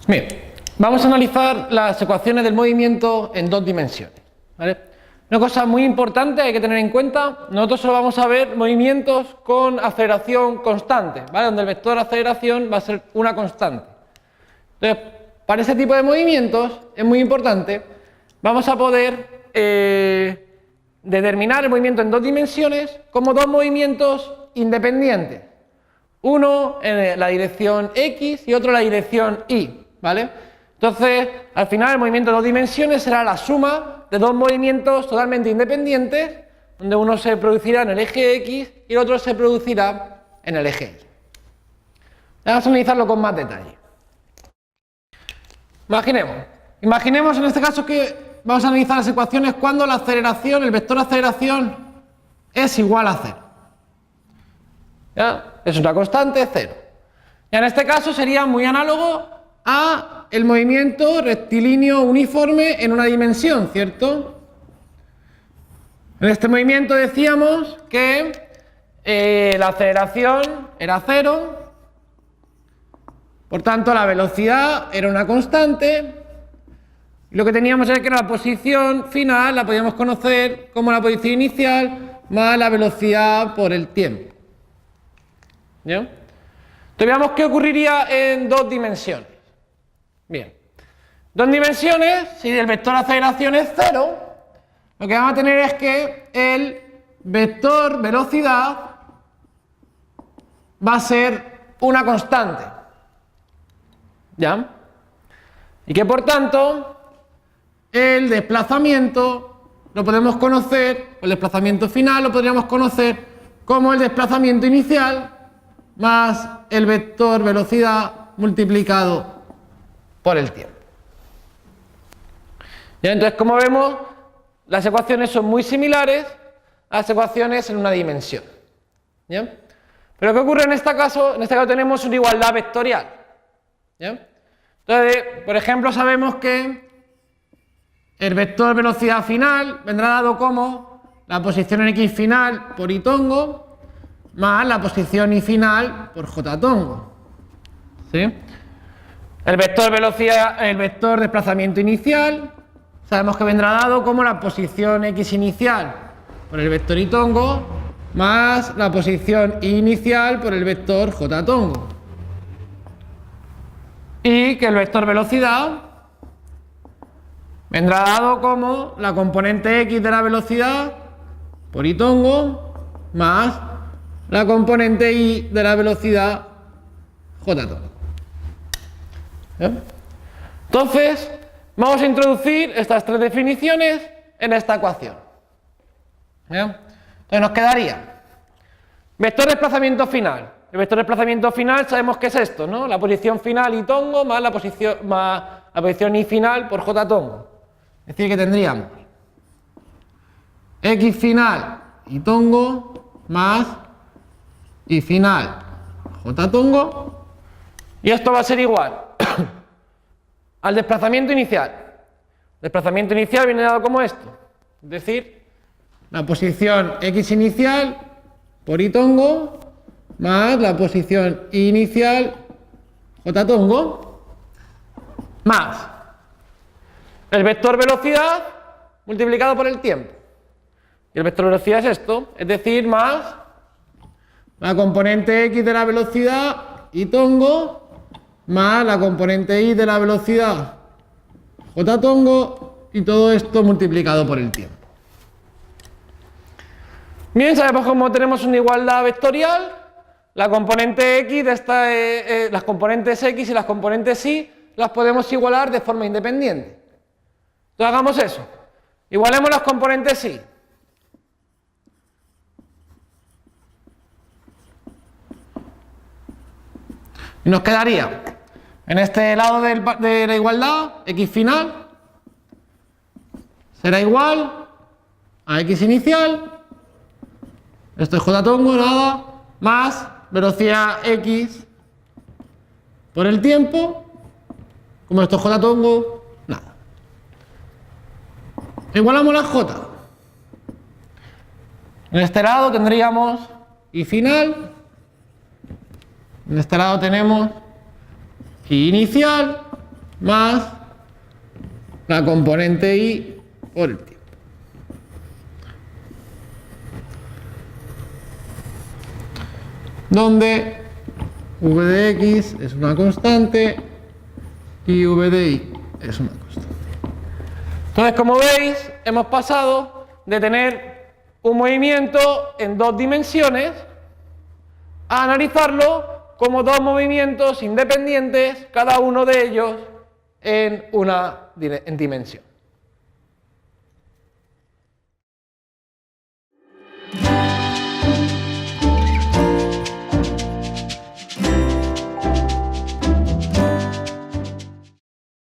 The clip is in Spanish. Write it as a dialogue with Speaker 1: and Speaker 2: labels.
Speaker 1: Bien, vamos a analizar las ecuaciones del movimiento en dos dimensiones, ¿vale? Una cosa muy importante hay que tener en cuenta, nosotros solo vamos a ver movimientos con aceleración constante, ¿vale? Donde el vector de aceleración va a ser una constante. Entonces, para ese tipo de movimientos es muy importante, vamos a poder determinar el movimiento en dos dimensiones como dos movimientos independientes. Uno en la dirección X y otro en la dirección Y, ¿vale? Entonces, al final el movimiento en dos dimensiones será la suma de dos movimientos totalmente independientes, donde uno se producirá en el eje X y el otro se producirá en el eje Y. Vamos a analizarlo con más detalle. Imaginemos en este caso que vamos a analizar las ecuaciones cuando la aceleración, el vector de aceleración es igual a 0. ¿Ya? Es una constante, 0. Y en este caso sería muy análogo a el movimiento rectilíneo uniforme en una dimensión, ¿cierto? En este movimiento decíamos que la aceleración era 0, por tanto la velocidad era una constante, y lo que teníamos era que la posición final la podíamos conocer como la posición inicial más la velocidad por el tiempo. ¿Ya? Entonces veamos qué ocurriría en dos dimensiones. Bien, dos dimensiones, si el vector de aceleración es 0, lo que vamos a tener es que el vector velocidad va a ser una constante. ¿Ya? Y que por tanto el desplazamiento lo podemos conocer, el desplazamiento final lo podríamos conocer como el desplazamiento inicial más el vector velocidad multiplicado por el tiempo. ¿Ya? Entonces, como vemos, las ecuaciones son muy similares a las ecuaciones en una dimensión. ¿Ya? Pero ¿qué ocurre en este caso? En este caso tenemos una igualdad vectorial. ¿Ya? Entonces, por ejemplo, sabemos que el vector velocidad final vendrá dado como la posición en X final por Y tongo más la posición Y final por J tongo. ¿Sí? El vector velocidad, el vector desplazamiento inicial, sabemos que vendrá dado como la posición X inicial por el vector Y tongo más la posición Y inicial por el vector J tongo. Y que el vector velocidad vendrá dado como la componente X de la velocidad por Y tongo más la componente Y de la velocidad J tongo. ¿Bien? Entonces, vamos a introducir estas tres definiciones en esta ecuación. ¿Bien? Entonces nos quedaría vector de desplazamiento final. El vector de desplazamiento final sabemos que es esto, ¿no? La posición final Y tongo más la posición Y final por J tongo. Es decir, que tendríamos X final Y tongo más Y final J tongo. Y esto va a ser igual al desplazamiento inicial. El desplazamiento inicial viene dado como esto. Es decir, la posición X inicial por Y tongo más la posición Y inicial J tongo más el vector velocidad multiplicado por el tiempo. Y el vector velocidad es esto, es decir, más la componente X de la velocidad Y tongo más la componente Y de la velocidad J tongo y todo esto multiplicado por el tiempo. Bien, sabemos cómo tenemos una igualdad vectorial, la componente X de esta, las componentes X y las componentes Y las podemos igualar de forma independiente. Entonces hagamos eso, igualemos las componentes Y. Y nos quedaría en este lado de la igualdad, X final será igual a X inicial, esto es J tongo, nada, más velocidad X por el tiempo, como esto es J tongo, nada. Igualamos la J. En este lado tendríamos Y final, en este lado tenemos Y inicial más la componente y por el tiempo. Donde v de x es una constante y v de y es una constante. Entonces, como veis, hemos pasado de tener un movimiento en dos dimensiones a analizarlo como dos movimientos independientes, cada uno de ellos en una dimensión.